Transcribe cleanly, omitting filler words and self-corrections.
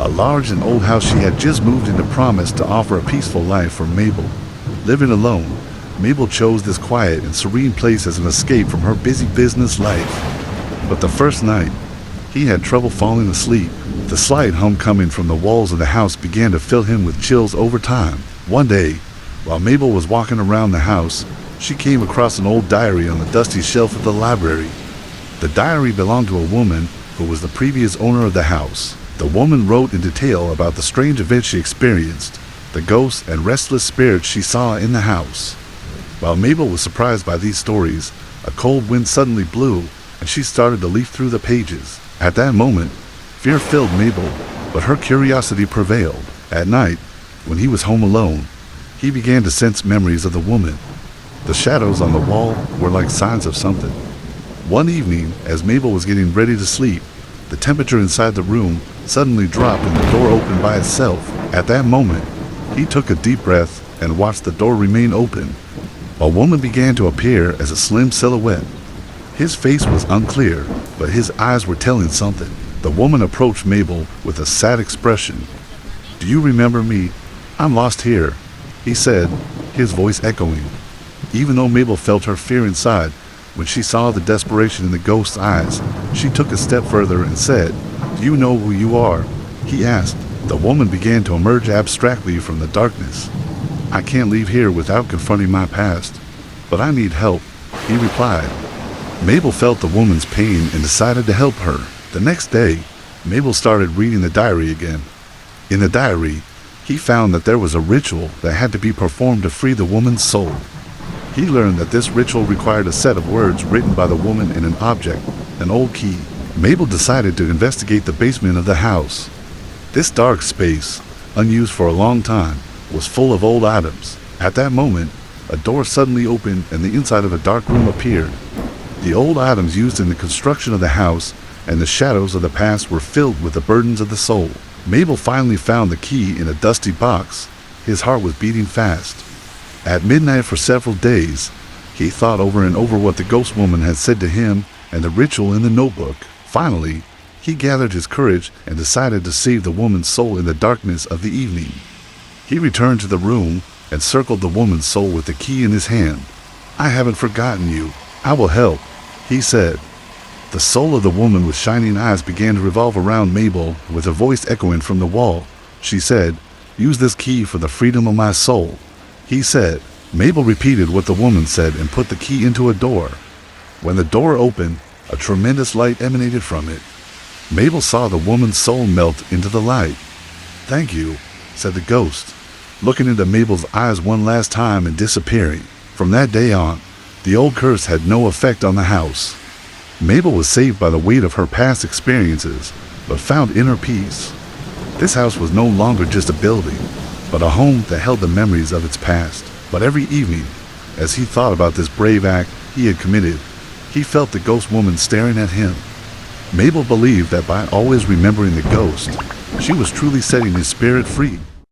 A large and old house she had just moved into promised to offer a peaceful life for Mabel. Living alone, Mabel chose this quiet and serene place as an escape from her busy business life. But the first night, he had trouble falling asleep. The slight hum coming from the walls of the house began to fill him with chills over time. One day, while Mabel was walking around the house, she came across an old diary on the dusty shelf of the library. The diary belonged to a woman who was the previous owner of the house. The woman wrote in detail about the strange events she experienced, the ghosts and restless spirits she saw in the house. While Mabel was surprised by these stories, a cold wind suddenly blew and she started to leaf through the pages. At that moment, fear filled Mabel, but her curiosity prevailed. At night, when he was home alone, he began to sense memories of the woman. The shadows on the wall were like signs of something. One evening, as Mabel was getting ready to sleep, the temperature inside the room suddenly dropped and the door opened by itself. At that moment, he took a deep breath and watched the door remain open. A woman began to appear as a slim silhouette. His face was unclear, but his eyes were telling something. The woman approached Mabel with a sad expression. "Do you remember me? I'm lost here," he said, his voice echoing. Even though Mabel felt her fear inside, when she saw the desperation in the ghost's eyes, she took a step further and said, "Do you know who you are?" he asked. The woman began to emerge abstractly from the darkness. "I can't leave here without confronting my past, but I need help," he replied. Mabel felt the woman's pain and decided to help her. The next day, Mabel started reading the diary again. In the diary, he found that there was a ritual that had to be performed to free the woman's soul. He learned that this ritual required a set of words written by the woman in an object, an old key. Mabel decided to investigate the basement of the house. This dark space, unused for a long time, was full of old items. At that moment, a door suddenly opened and the inside of a dark room appeared. The old items used in the construction of the house and the shadows of the past were filled with the burdens of the soul. Mabel finally found the key in a dusty box. His heart was beating fast. At midnight for several days, he thought over and over what the ghost woman had said to him and the ritual in the notebook. Finally, he gathered his courage and decided to save the woman's soul in the darkness of the evening. He returned to the room and circled the woman's soul with the key in his hand. "I haven't forgotten you. I will help," he said. The soul of the woman with shining eyes began to revolve around Mabel with a voice echoing from the wall. She said, "Use this key for the freedom of my soul," he said. Mabel repeated what the woman said and put the key into a door. When the door opened, a tremendous light emanated from it. Mabel saw the woman's soul melt into the light. "Thank you," said the ghost, looking into Mabel's eyes one last time and disappearing. From that day on, the old curse had no effect on the house. Mabel was saved by the weight of her past experiences, but found inner peace. This house was no longer just a building, but a home that held the memories of its past. But every evening, as he thought about this brave act he had committed, he felt the ghost woman staring at him. Mabel believed that by always remembering the ghost, she was truly setting his spirit free.